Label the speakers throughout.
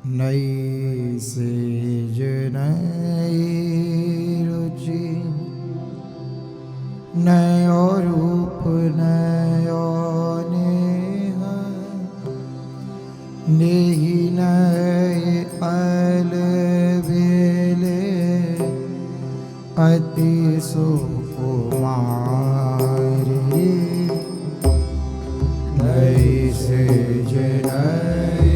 Speaker 1: नई सेज नई रुचि नयो रूप नयो नेह नेहि नये अलबेले अति सुकुमारी नई सेज नई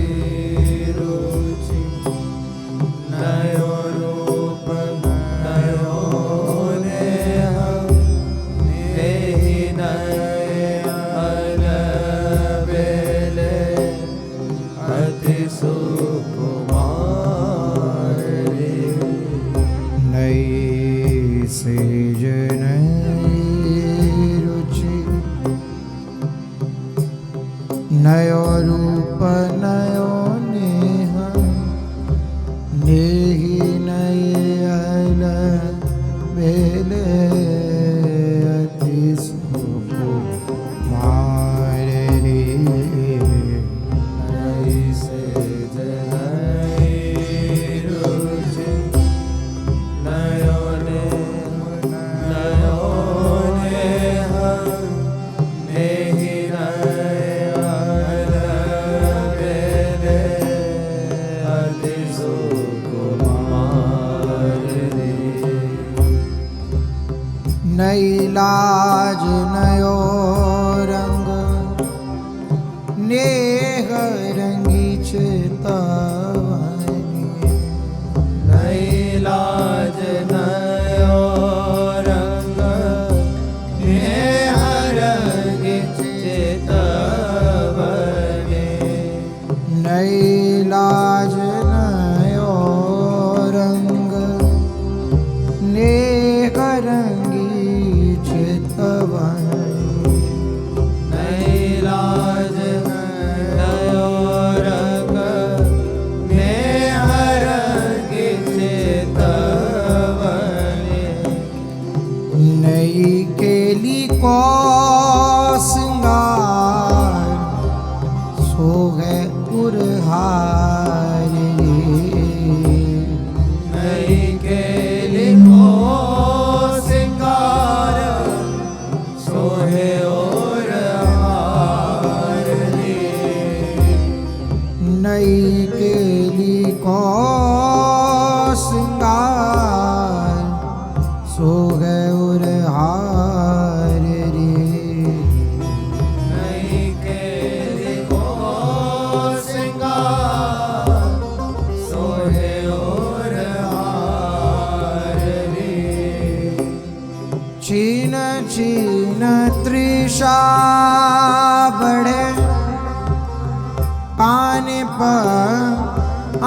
Speaker 1: रुचि नयो रूप नयो नेह नेहि नये अलबेले अति सुकुमारी नई सेज नई रुचि नयो रूप नयो नेह नेहि नये अलबेले अति सुकुमारी नई सेज नई रुचि नयो नयो नेह नेहि नये अलबेले अति सुकुमारी नई लाज नयो रंग नेह रंगी चेतावनी नई लाज नयो रंग नेह रंगी चेतावनी नई लाज नयो रंग नेह रंगी चेतावनी नई लाज नयो रंग नेह रंगी चेतावनी नई केली को सिंगार सो है उरहारी नई केली को सिंगार सोहे उरहारी नई केली को सिंगार सो है उरहारी नई केली को सिंगार सोहे उरहारी छीन छीन तृषा बढ़े कान पर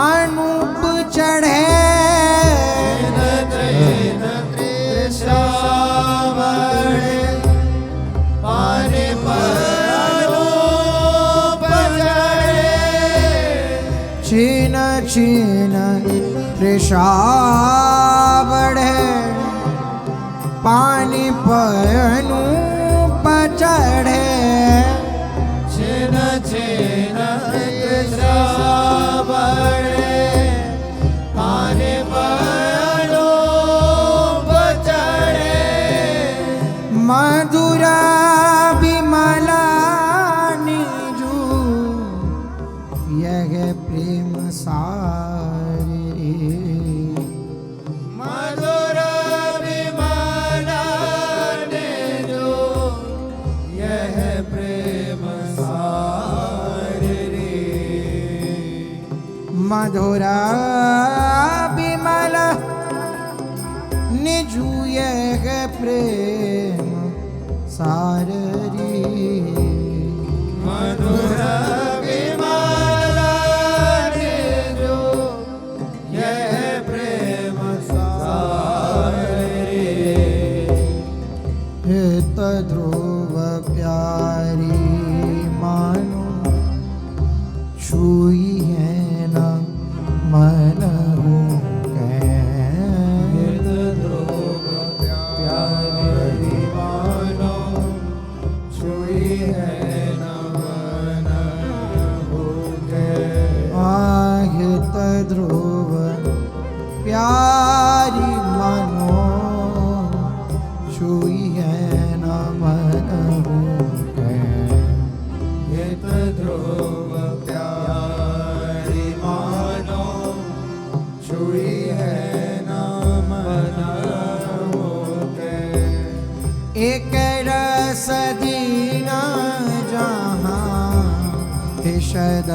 Speaker 1: अनूप चढ़े छीन तृषा बढ़े कान पर अनूप चढ़े छीन छीन तृषा बढ़े पानी पयनु पचढ़े छिन छिन तृषा बढ़े पानी पयनु पचढ़े मधुरा विमला निजु यह प्रेम सारी मधुर विमला निजु यह प्रेम सारी मधुरा विमल निजु यह प्रेम सारी मधुरा विमल निजु यह प्रेम सारी हित ध्रुव प्यारी मानो छुई है न मन हित ध्रुव प्यारी मानो छुई है न मन ध्रुव प्यारी मानो छुई है न मन के
Speaker 2: हित ध्रुव प्यारी मानो छुई है न मन के
Speaker 1: एक रस दीना जहाँ तिषद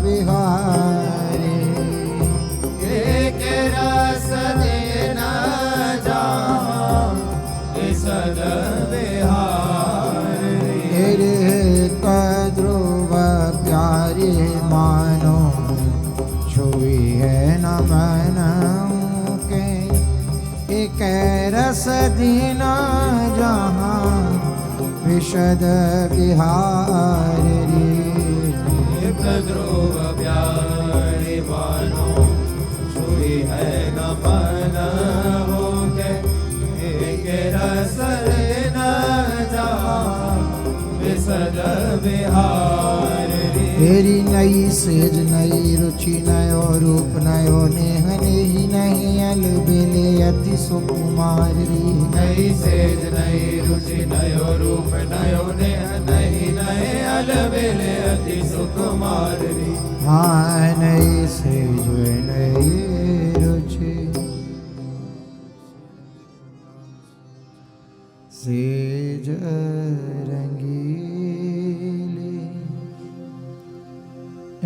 Speaker 1: विहारे
Speaker 2: एक रस देना जहाँ तिषद विहारे
Speaker 1: ध्रुव प्यारे मानो छुई है न मन के एक रस दीना जहाँ विशद बिहार
Speaker 2: ध्रुव प्यारे मानो छुई है न मन के एक रस देना जहाँ विशद विहार
Speaker 1: तेरी नई सेज नई रुचि नयो रूप नयो नेह नेही नहीं अलबेले अति सुकुमार
Speaker 2: नई सेज नई रुचि नयो रूप नयो नेह नहीं नए अलबेले अति सुकुमार
Speaker 1: हाँ नई सेज नई रुचि सेज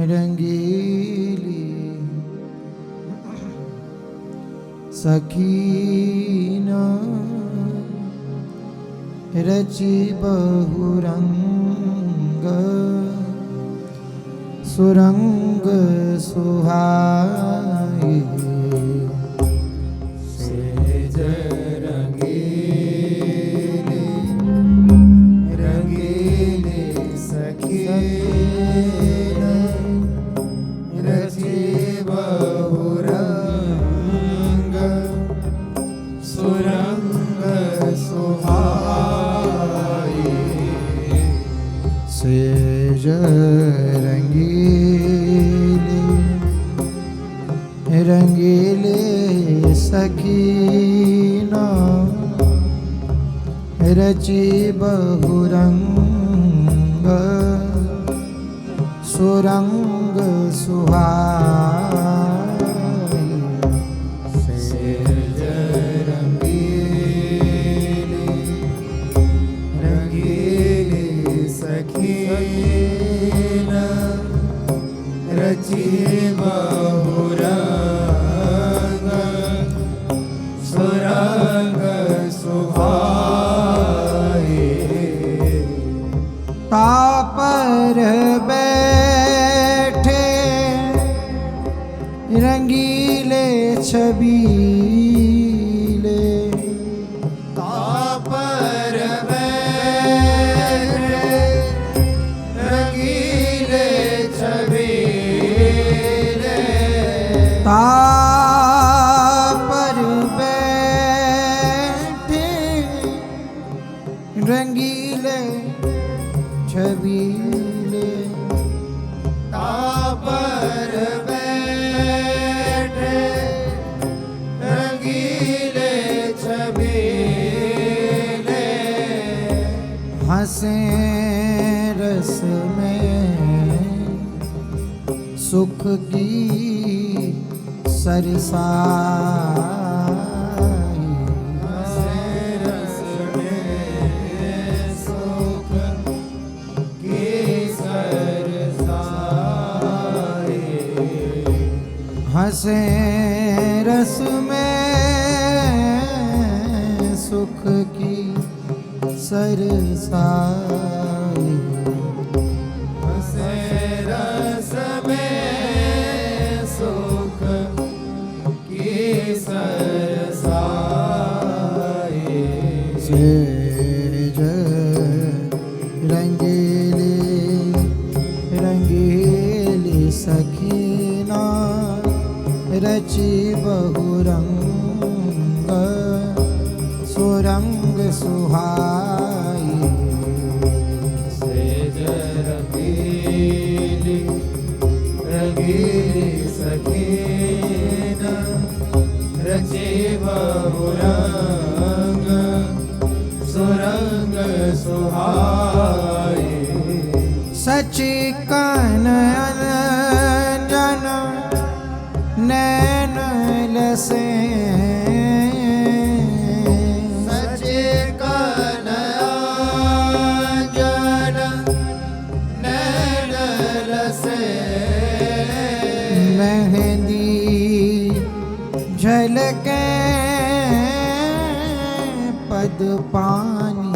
Speaker 1: रंगीली सखीना रचि बहुरंग सुरंग सुहाई
Speaker 2: सेज रंगीली रंगीली सखी रचि बहुरंग सुरंग सुहाई
Speaker 1: सेज रंगीले रंगीले सखीना रचि बहुरंग सुरंग सुहाई
Speaker 2: सेज रंगीली रंगीली सखीना रचि बहुरंग सुरंग सुहाई
Speaker 1: तापर बैठे रंगीले छबीले
Speaker 2: तापर बैठे रंगीले छबीले
Speaker 1: तापर बैठे रंगीले छबीले
Speaker 2: तापर बैठे रंगीले छबीले
Speaker 1: हंसे रस में सुख की सरसाई
Speaker 2: हंसे रस में सुख की सरसाई
Speaker 1: हंसे रस में सुख की सरसाई
Speaker 2: हंसे रस में सुख की सरसाई
Speaker 1: सेज रंगीली रंगीली सखीना रचि बहुरंग सुरंग सुहाई
Speaker 2: सेज रंगीली रंगीली सखीन रचे बहुरंग सुरंग सुहाए
Speaker 1: सची कानन जन नैन लसे
Speaker 2: सचे कानन जन नैन लसे
Speaker 1: मेहंदी झलके पद पानी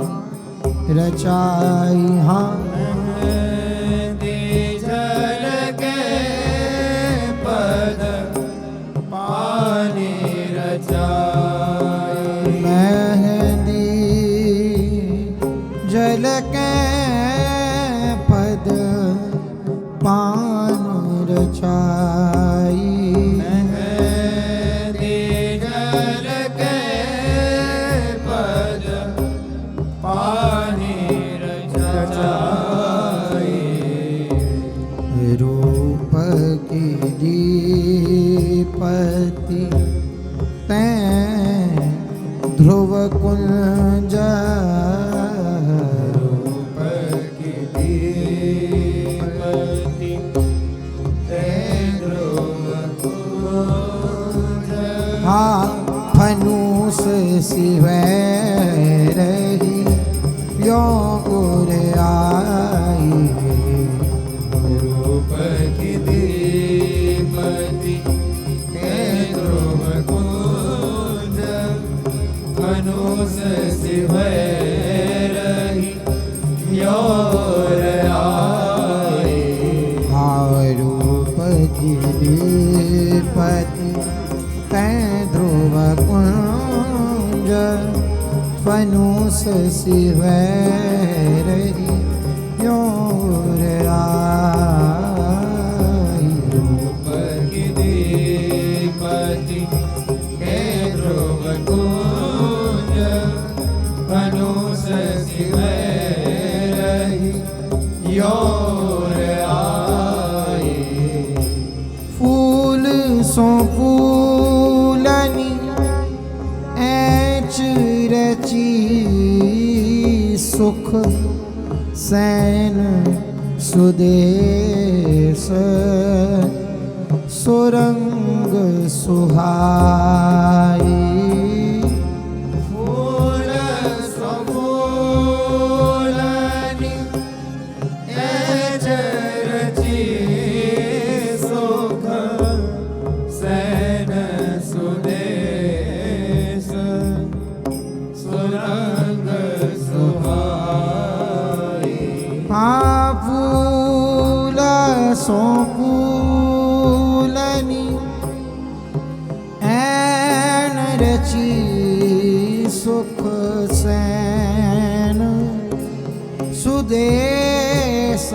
Speaker 1: रचाई हाँ
Speaker 2: झलके पद पानी रचाई
Speaker 1: मेहंदी झलके पद पान रचाई रूप की दीपति तैं ध्रुव कुंज
Speaker 2: रूप की दीपति तैं ध्रुव कुंज
Speaker 1: हाँ फनूस सिवै रही यो उर आई
Speaker 2: रूप की दीपति तैं ध्रुव कुंज फनूस सिवै रही योर आए
Speaker 1: रूप की दीपति तैं ध्रुव कुंज फनूस सिवै रही योर आई
Speaker 2: रूप की दीपति तैं ध्रुव कुंज फनूस सिवै रही योर आए
Speaker 1: फूल सो फूलनी ऐच रची सुख सैन सुदेश सुरंग सुहाई
Speaker 2: फूल समूलनि ऐच रची सुख सैन सुदेश सुरंग सुहाई
Speaker 1: फूल सो फूलनी ऐन रची सुख सैन सुदेश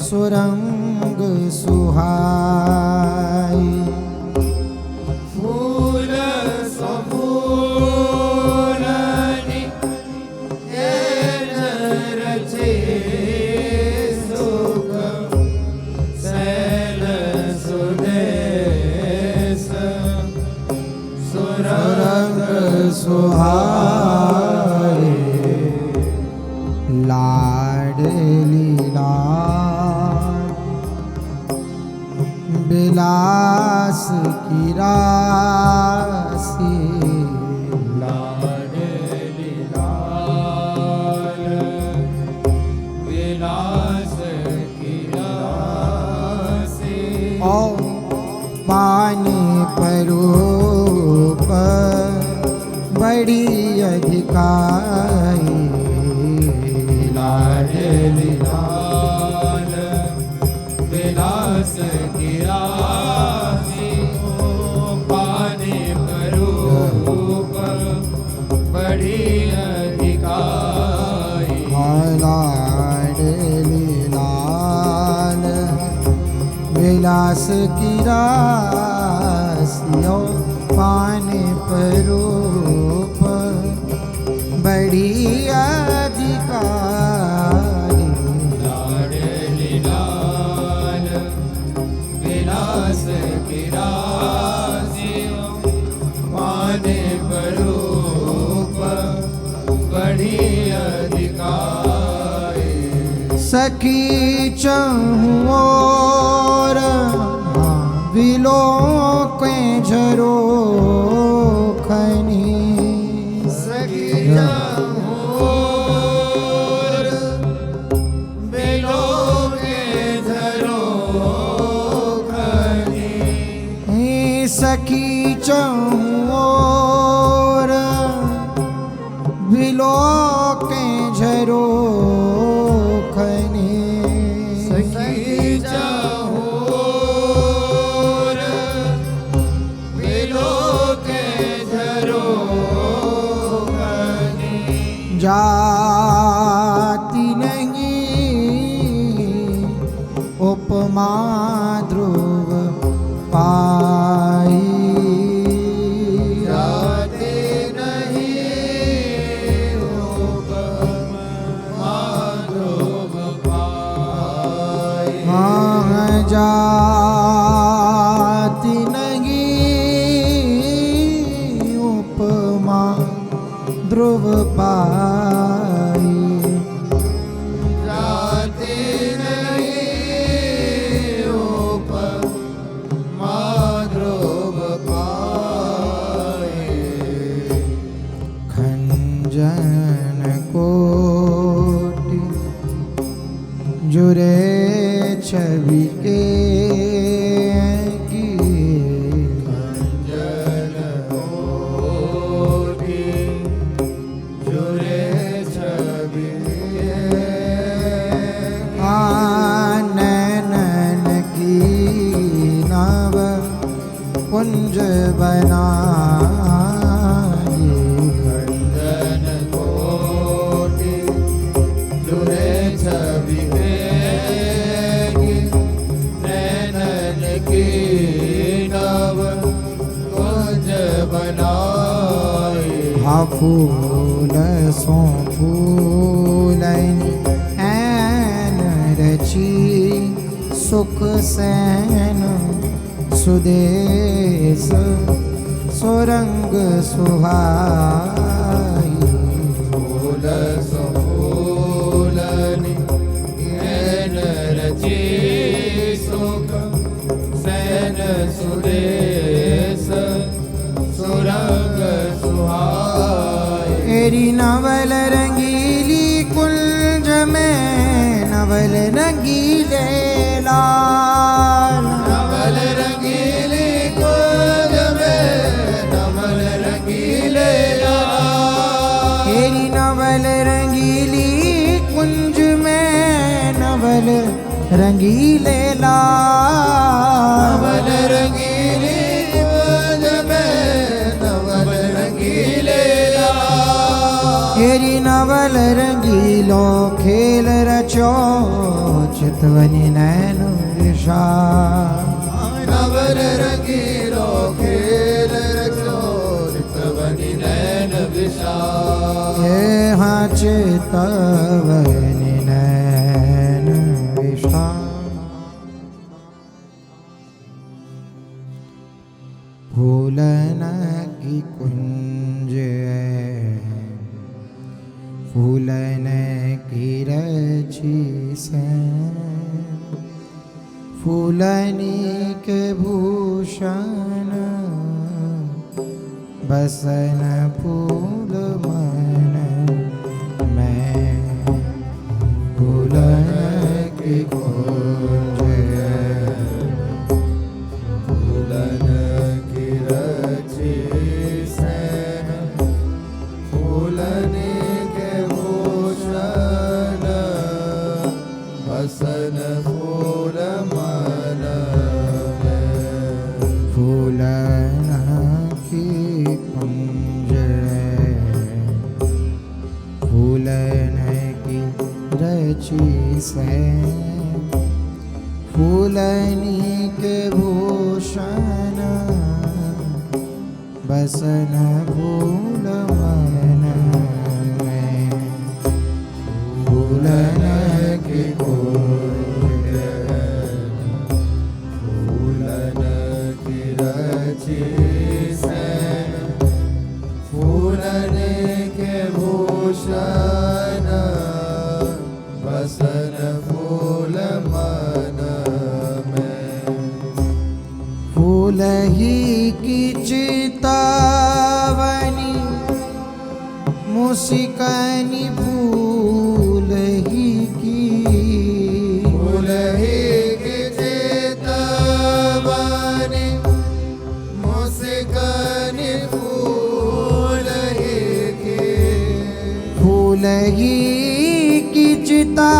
Speaker 1: सुरंग सुहाई
Speaker 2: फूल समूलनि ऐन रची सुख सैन सुदेश सुरंग
Speaker 1: सुहाई लाडली लाड बिलास की राशि
Speaker 2: लाडली लाल विलास की राशि
Speaker 1: ओ पानी परूप बड़ी अधिकारी
Speaker 2: लाडली लाल विलास की राशि पानी परूप बड़ी अधिकारी
Speaker 1: लाडली लाल विलास की राशियों पाने परूप बड़ी अधिकारी
Speaker 2: लाडली लाल रास की राशियों पाने पर रूप बढ़ी अधिकाई।
Speaker 1: सखी चहुओर विलो के झरो खनी।
Speaker 2: सखी चहुओर विलो के झरो खनी।
Speaker 1: सखी चहुओर विलो के झरो खनी।
Speaker 2: सखी चहुओर विलो के झरो खनी।
Speaker 1: जाति नहीं उपमा ध्रुव पाई।
Speaker 2: जाति नहीं उपमा ध्रुव पाई।
Speaker 1: हाँ जाति नहीं उपमा ध्रुव पाई।
Speaker 2: जाति नहीं उपमा ध्रुव पाई।
Speaker 1: खंजन कोटि जुरे छवि के
Speaker 2: जन कोटि जुरे छवि
Speaker 1: नैनन की नव कुंज बनाई।
Speaker 2: जन कोटि जुरे छवि नैनन की नव कुंज बनाई।
Speaker 1: हा फूल सो फूलनी ऐन रची सुख सैन सुदेश सुरंग सुहाई।
Speaker 2: फूल सफूलनि ऐन रची सुख सैन सुदेश सुरंग सुहाई।
Speaker 1: एरी नवल रंगीली कुंज में नवल रंगीले लाल।
Speaker 2: नवल रंगीली कुंज में नवल रंगीले लाल।
Speaker 1: एरी नवल रंगीली कुंज में नवल रंगीले लाल।
Speaker 2: नवल रंगीली कुंज में नवल रंगीले लाल।
Speaker 1: एरी नवल रंगीलो खेल रचो चितवनी नैन विशाल।
Speaker 2: नवल रंगीलो खेल रचो चितवनी नैन विशाल।
Speaker 1: हे हाँ चितवनी नैन विशाल। फूलन की कुंज फूलन की रची से फूलनी के भूषण बसन फूल मन में। फूलन की कुंज
Speaker 2: फूलन की रची सैन फूलनी के भूषण बसन फूल मन में।
Speaker 1: फूलन की कुंज फूलन की रची से फूलनी के भूषण बसन फूल मन में। फूलन की कुंज
Speaker 2: फूलन भूषण बसन फूल मन में
Speaker 1: फूल ही की चितावनी मुस्कानी फूल ही की
Speaker 2: फूल ही की चेतवानी मुस्कानी फूल ही की
Speaker 1: फूल ही की चितावनी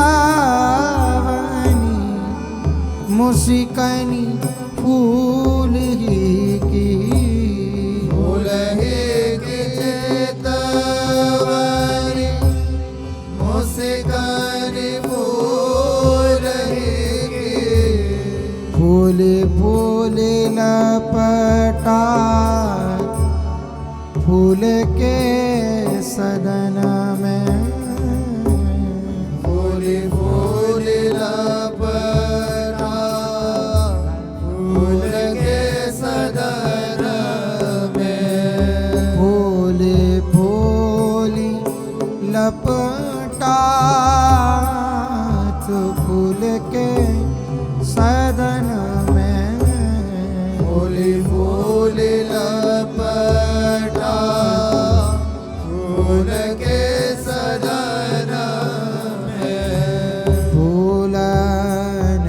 Speaker 1: मुस्कानी फूल ही की
Speaker 2: फूल ही की चेतवानी मुस्कानी फूल ही की
Speaker 1: फूल फूल लपटा फूल के सदन में
Speaker 2: फूल फूल लपटा फूल के सदन में
Speaker 1: फूल फूल लपटा फूल के सदन में
Speaker 2: फूल फूल लपटा फूल के सदन में
Speaker 1: फूलन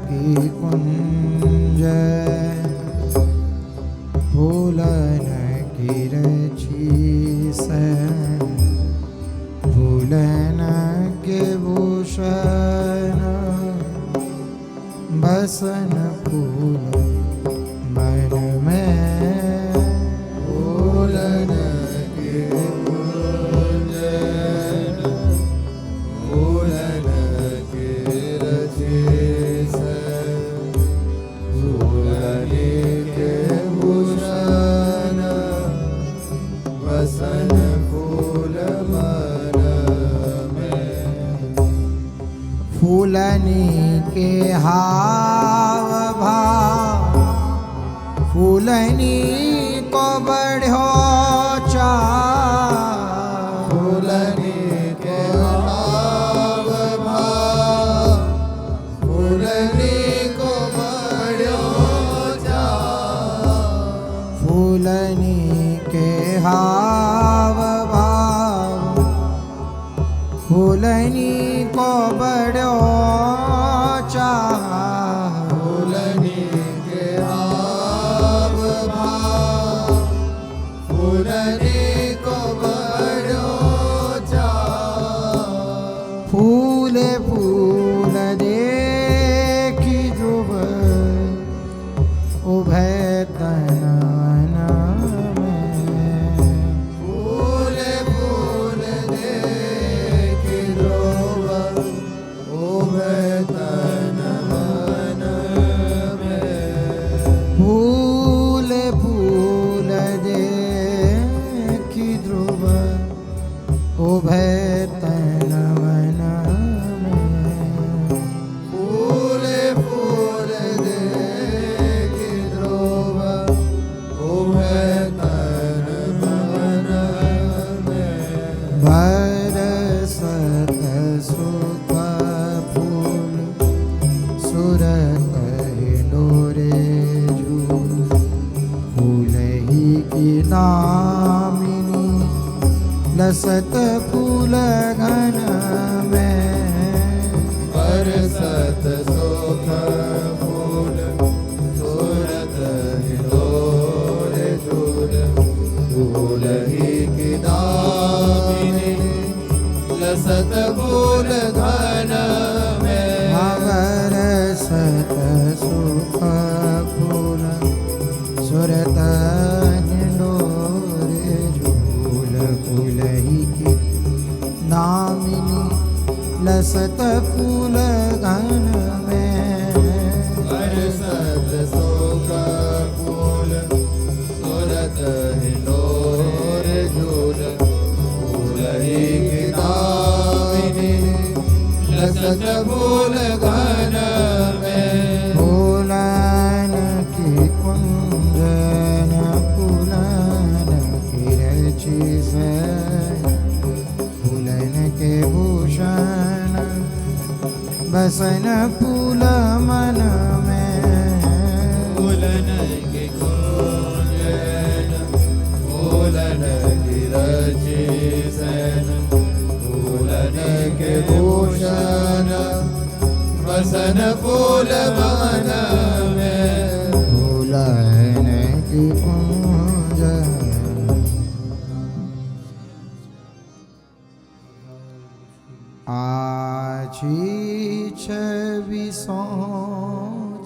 Speaker 1: की कुंज फूलन की रची से फूलन के भूषण बसन फूल मन में
Speaker 2: फूलन के कुंज फूलन के रचे से फूलन के भूषण बसन फूल मन में
Speaker 1: फूलनी के हाव भाव फूलनी को बढ़ो चाव
Speaker 2: फूलनी के हाव भाव फूलनी को बड़ो जा
Speaker 1: फूलनी के हाव भाव फूलनी को बढ़ो चाव
Speaker 2: फूलनी के हाव भाव फूलनी को बड़ो जा
Speaker 1: फूल फूल देखी ध्रुव उभय तन में
Speaker 2: फूल फूल देख ध्रुव उभय तन मन में
Speaker 1: फूल फूल देखी ध्रुव उभय तन मन में
Speaker 2: फूल फूल देख ध्रुव उभय तन मन में
Speaker 1: बरसत सुख फूल सुरत डोरे झूल फूल ही की नामिनी लसत फूल घन में
Speaker 2: बरसत सुख फूल सूरत हिलोर झूल फूल ही की दामिनी लसत फूल घन में
Speaker 1: बरसत सुख फूल सुरत डोरे झूल फूल ही की नामिनी लसत फूल घन में
Speaker 2: बरसत सुख फूल सूरत हिलोर झूल फूल ही की दामिनी लसत फूल घन में
Speaker 1: फूलन की कुंजन फूलन की रची से फूल बसन फूल मन में
Speaker 2: फूलन की कुंजन फूलन की रची सैन फूलन के भूषण बसन फूल मन में
Speaker 1: फूलन की कुंज आछी छवि सो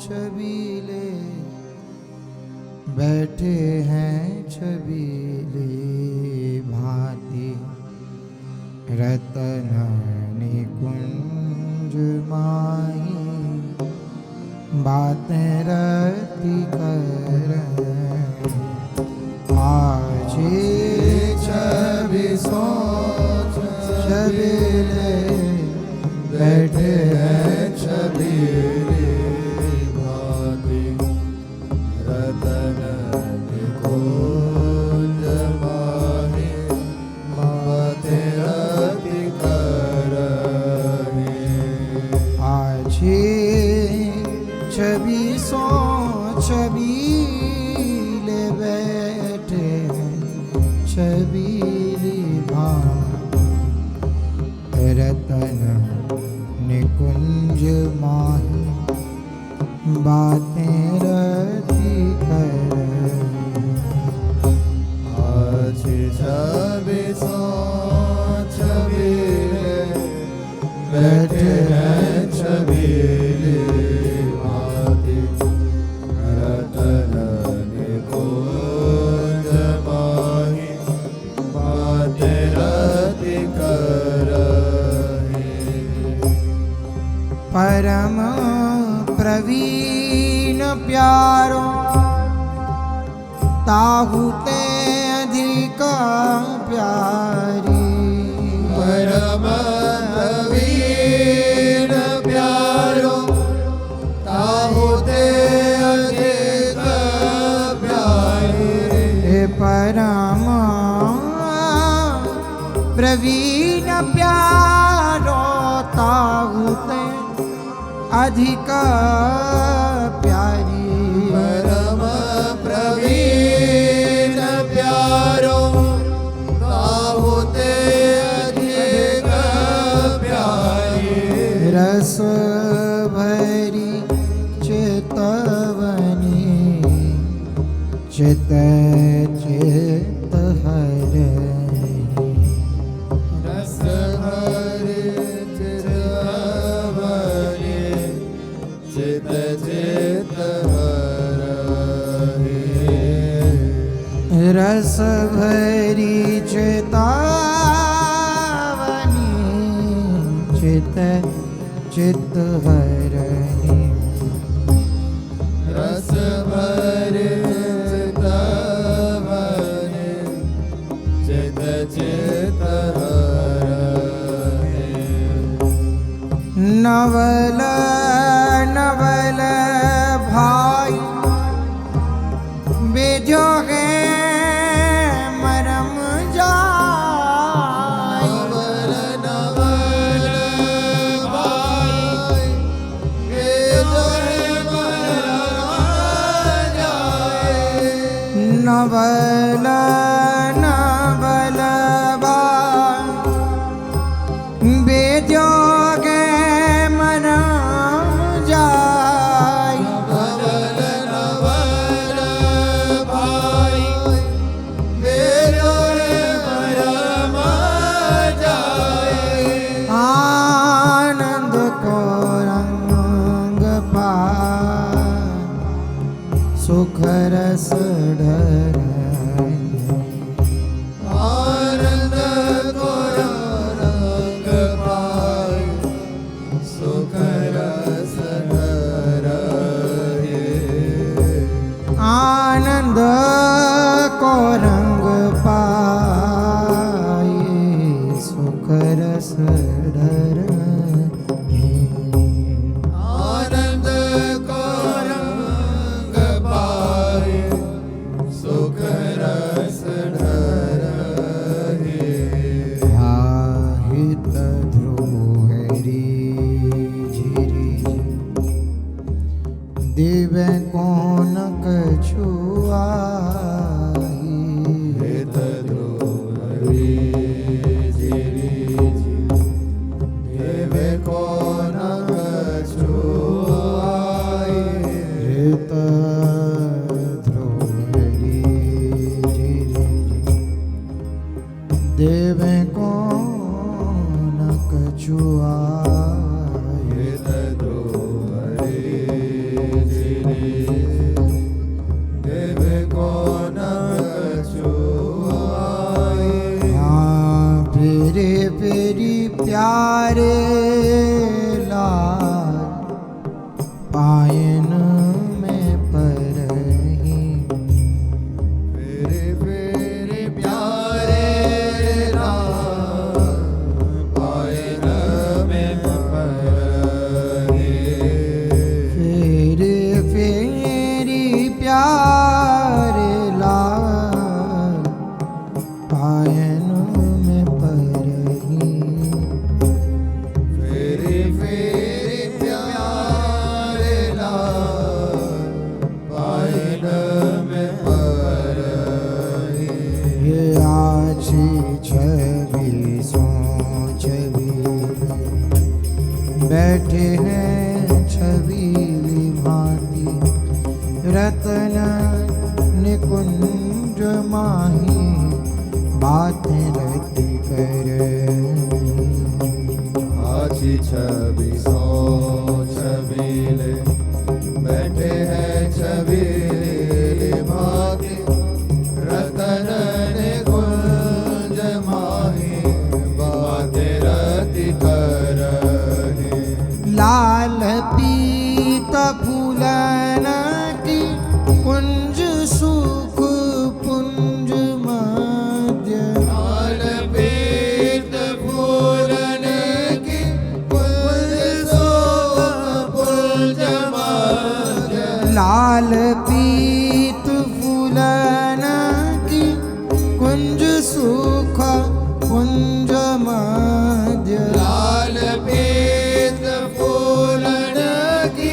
Speaker 1: छबीले बैठे हैं छबीले भांति रतन निकुंज माही बातें रति कर आछी छवि सो छबीले बैठे हैं छबीले
Speaker 2: भांति रतन निकुंज माही बातें रति करहि।
Speaker 1: आछी छवि सो छबीले बैठे हैं छबीली भांति रतन निकुंज माही बातें रति कर
Speaker 2: आछी छवि सो छबीले बैठे हैं छबीले भांति रतन निकुंज माही बातें रति करहि।
Speaker 1: परम प्रवीण प्यारो ताहु ते अधिक प्यारी
Speaker 2: परम प्रवीण प्यारो ताहु ते अधिक प्यारे।
Speaker 1: हे परम प्रवीण प्यारो ताहु ते अधिक प्यारी
Speaker 2: परम प्रवीण प्यारो ताहु ते अधिक प्यारी।
Speaker 1: रस भरी चेतवनी चित चित हर
Speaker 2: रस भरि चितवनी चित चित हरहि।
Speaker 1: रस भरी चेतावनी चित चित हरहि
Speaker 2: रस भरि चितवनी चित चित हरहि।
Speaker 1: नवल नवल भाई बेजोगे मरम जाय
Speaker 2: नवल नवल भाई बेजोगे मरम जाय।
Speaker 1: नवल नवल भाई बेजोगे मरम जाय
Speaker 2: नवल नवल भाई बेजोगे मरम जाय।
Speaker 1: आनंद को रंग पाय सुख रस ढर
Speaker 2: आनंद को रंग पाय सुख रस धरहि।
Speaker 1: आनंद को रंग पाए सुख रस ढर
Speaker 2: आनंद को रंग पाय सुख रस धरहि।
Speaker 1: हित ध्रुव हरि झिरि न कछुआई।
Speaker 2: हेत ध्रुव हरि जिरि देवे को न कछुआई।
Speaker 1: हेत ध्रुव हरि जिरि देवे को न कछुआई।
Speaker 2: हेत ध्रुव हरि जिरि देवे को न कछुआई।
Speaker 1: हाँ फेरे फेरी प्यारे लाल पायन में परही।
Speaker 2: फेरे फेरे प्यारे लाल पायन में परही।
Speaker 1: फेरे फेरी प्यारे लाल पायन में परही।
Speaker 2: फेरे फेरे प्यारे लाल पायन में परही।
Speaker 1: ये आछी छवि सो छवि बैठे हैं छबीली भांति। रतन निकुंज माही बातें रति कर।
Speaker 2: आछी छवि सो छबीले बैठे हैं छबीले भांति। रतन निकुंज माही बातें रति करहि।
Speaker 1: लाल पीत फूलन की कुंज सुख पुंज मध्य।
Speaker 2: लाल पीत फूलन की कुंज सुख पुंज मध्य।
Speaker 1: लाल पीत फूलन की कुंज सुख कुंज मध्य।
Speaker 2: लाल पीत फूलन की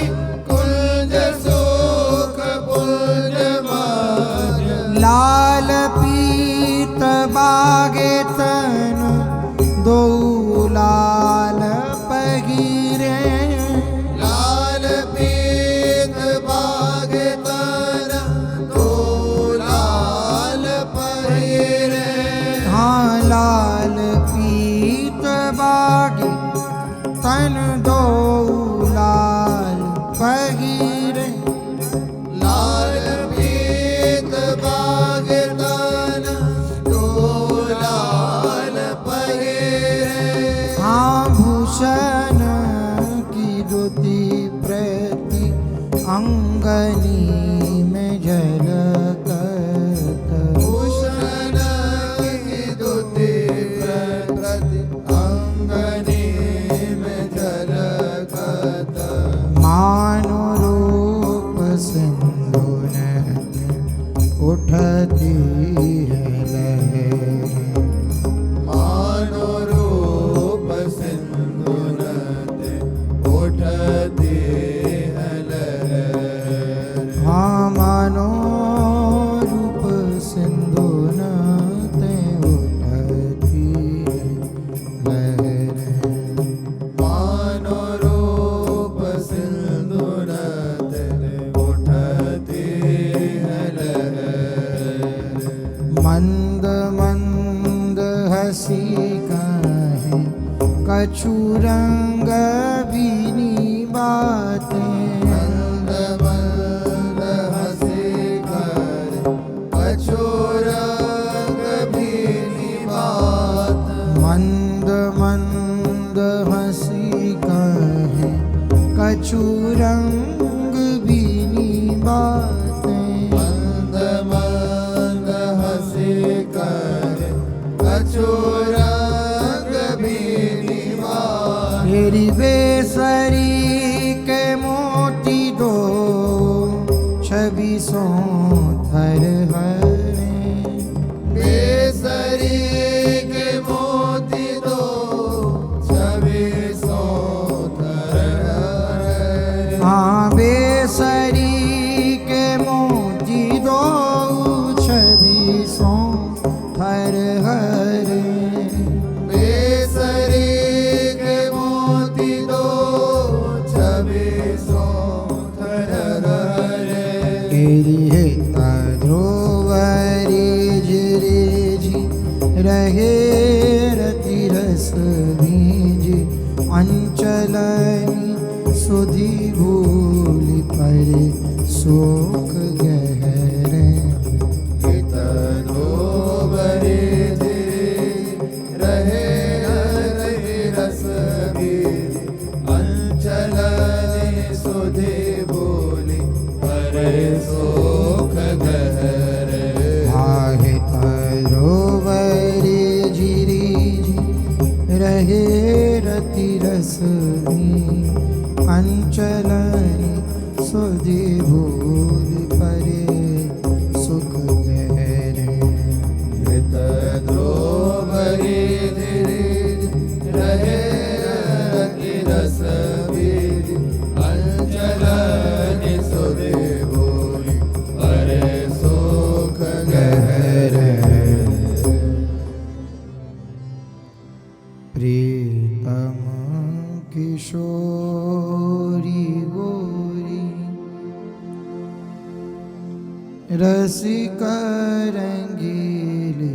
Speaker 2: कुंज सुख पुंज मध्य।
Speaker 1: लाल पीत बागे तन दो लाल पगीरे।
Speaker 2: लाल पीत बाग तर दो लाल पहिरे।
Speaker 1: हाँ लाल पीत बागे तन दो लाल पगीरे।
Speaker 2: लाल पीत बाग तर दो लाल पहिरे।
Speaker 1: हाँ भूषण की द्युति प्रति अंगनी में झलकत।
Speaker 2: भूषण की द्युति प्रति अंगनी में झलकत।
Speaker 1: मानो रूप सिंधु नद उठती है लहर।
Speaker 2: मानो रूप सिंधु नद उठती है लहर।
Speaker 1: हाँ मानो रूप सिंधु नद उठती है लहर।
Speaker 2: मानो रूप सिंधु नद उठती है लहर।
Speaker 1: मंद मंद हसी कहें कछु रंग भीनी बातें।
Speaker 2: मंद मंद हंसी कर कछु रंग भीनी बात।
Speaker 1: मंद मंद हसी कहें कछु रंग भीनी बातें।
Speaker 2: मंद मंद हंसी कर कछु रंग भीनी बात।
Speaker 1: तेरी बेसरी के मोती दो छवि सो थर हरे।
Speaker 2: बेसरी के मोती दो छवि सो थर हरे।
Speaker 1: हाँ बेसरी के लिए ध्रुवरी झिरिझि रहे रति रस भींजे अंचलनी सुधि भूलि परे शोक गहरे
Speaker 2: हित ध्रुवरी रहे रति रस भींजे अंचलनि सुधि भूलि परे शोक गहरे
Speaker 1: आहे ध्रुवरी झिरिझि रहे रति रस अंचलनि सुधि भूलि परे सुख गहरे
Speaker 2: हित ध्रुवरी रहे रति रस भींजे अंचलनि सुधि भूलि परे शोक गहरे
Speaker 1: प्रीतम किशोरी गोरी रसिक रंगीली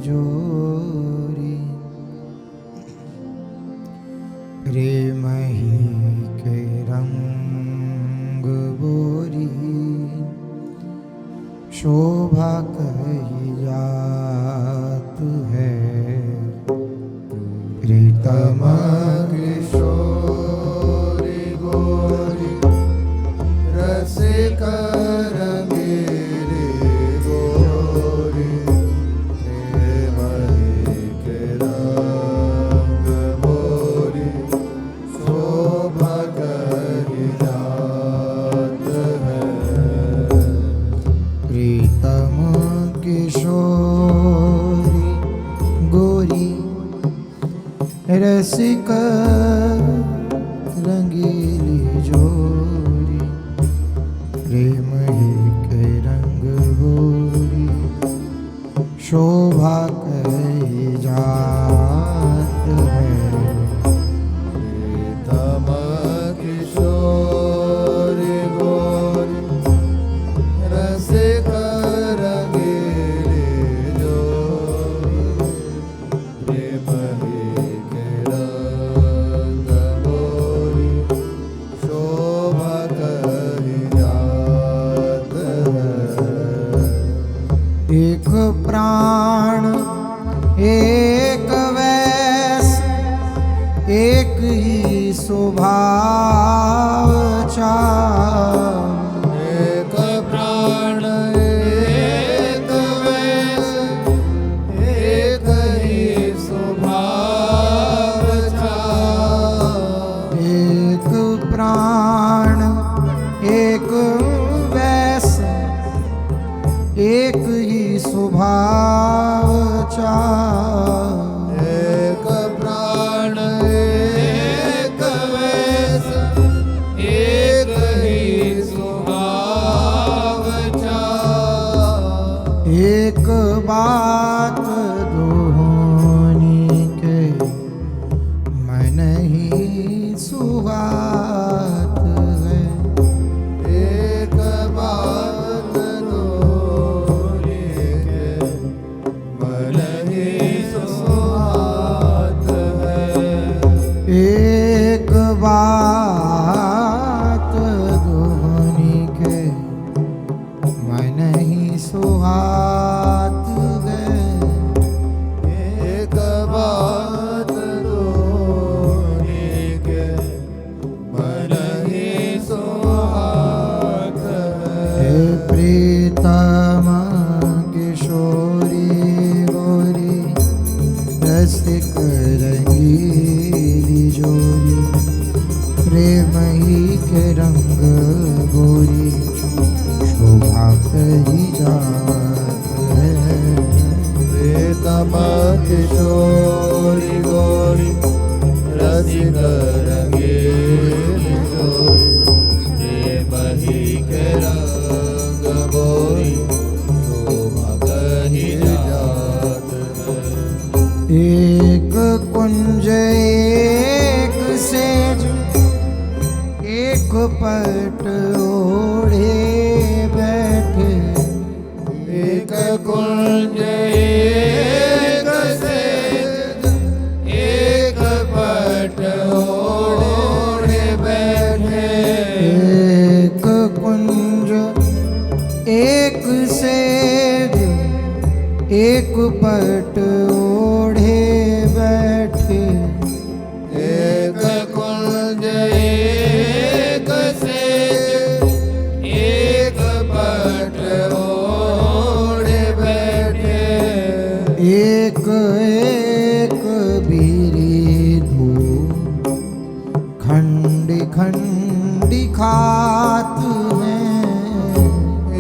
Speaker 1: जोरी प्रेम ही के रंग बोरी शोभा कही जात है प्रीतम
Speaker 2: किशोरी गोरी रसिक रंगीली गोरी प्रेम के रंग बोरी शोभा कही जात है
Speaker 1: प्रीतम किशोरी गोरी रसिक रंगीली जोरी प्रेम ही के रंग गोरी शोभा कही जात है
Speaker 2: प्रीतम किशोरी गोरी रसिक रंगीली जोरी प्रेम ही के रंग बोरी शोभा कही जात है
Speaker 1: एक प्राण एक वैस एक ही स्वभाव चार
Speaker 2: एक प्राण एक वेश एक ही स्वभाव चार
Speaker 1: एक प्राण एक वैस एक ही स्वभाव चार
Speaker 2: एक प्राण एक वेश एक ही स्वभाव चार
Speaker 1: एक बात दोहनी के मन ही सुहात है
Speaker 2: एक बात दोहनी के मन ही सुहात है
Speaker 1: एक बात दोहनी के मन ही सुहात है
Speaker 2: एक बात दोहनी के मन ही सुहात
Speaker 1: हे
Speaker 2: है
Speaker 1: प्रीतम किशोरी गोरी रसिक रंगीली जोरी प्रेम ही के रंग गोरी शोभा कही जात है
Speaker 2: प्रीतम किशोरी गोरी रसिक रंगीली जोरी प्रेम ही के रंग बोरी शोभा कही जात है
Speaker 1: एक कुंज एक सेज एक पट ओढ़े बैठ एक सेज एक पट ओढ़े बैठे,
Speaker 2: एक कुंज एक सेज एक पट ओढ़े बैठे,
Speaker 1: एक एक बीरी धो खंड खंड खात हैं।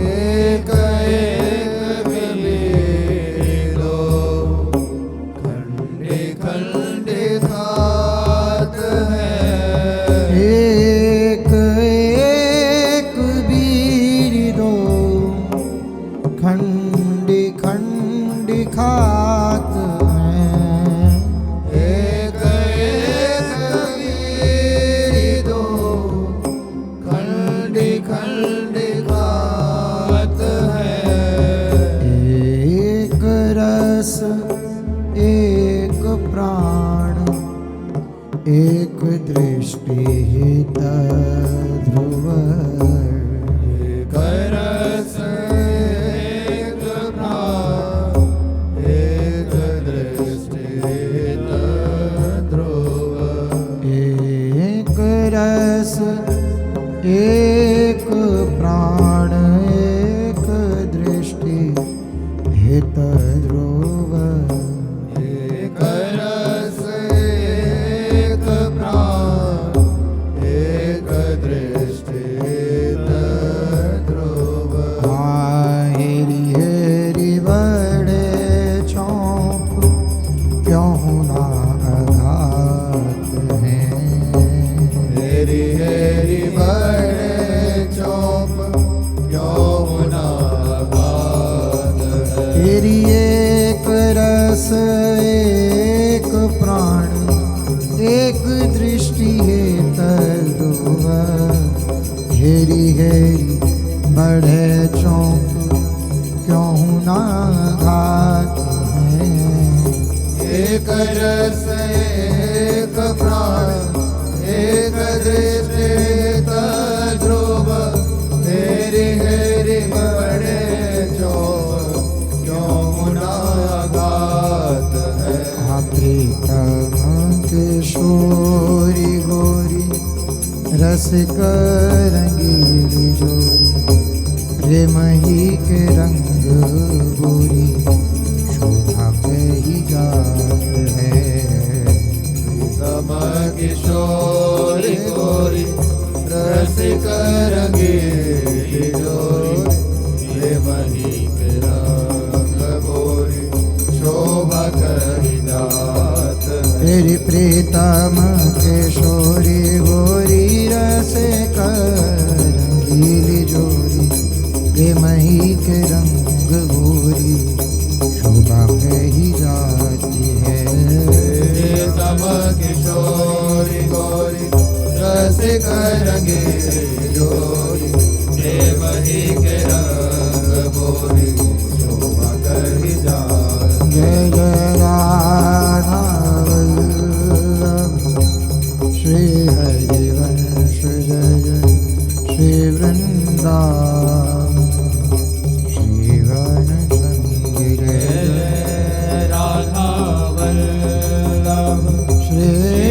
Speaker 2: एक एक बिलो खंडे खंडे खात है।
Speaker 1: एक एक बीर दो खंड खंड खात हैं।
Speaker 2: एक एक बीरी दो खंडे खंडे खात है।
Speaker 1: एक रस एक प्राण एक दृष्टि हित ध्रुव।
Speaker 2: एक रस एक प्राण एक दृष्टि ध्रुव।
Speaker 1: एक रस एक प्राण एक दृष्टि हित ध्रुव।
Speaker 2: एक रस एक प्राण एक दृष्टि ध्रुव।
Speaker 1: हेरी हेरी बड़े चौंक क्यों ना अघात हैं।
Speaker 2: हेरी हेरी बड़े चौप क्यों ना घात है।
Speaker 1: तेरी एक रस एक प्राण एक दृष्टि है तरुव। हेरी हेरी बढ़े चौंक क्यों ना घात हैं।
Speaker 2: एक रस एक प्राण एक दृष्टि ध्रुव। हेरी हेरी बड़े चौप क्यों ना घात है।
Speaker 1: प्रीतम किशोरी गोरी रस रंगीली जोरी प्रेम ही के रंग गोरी शोभा कही जात है।
Speaker 2: सम किशोरी गोरी रसिक रंगीली जोरी प्रेम ही के रंग गोरी शोभा कही जात है।
Speaker 1: तेरी प्रीतम किशोरी गोरी रस रंगीली जोरी प्रेम ही के रंग गोरी शोभा कही जाती है।
Speaker 2: तम किशोरी गोरी रसिक रंगीली जोरी प्रेम ही के रंग गोरी शोभा कही जात है।
Speaker 1: जय जय राधा वल्लभ श्री हरिवंश जय जय श्री वृंदावन श्री वन संग जय
Speaker 2: राधा वल्लभ
Speaker 1: श्री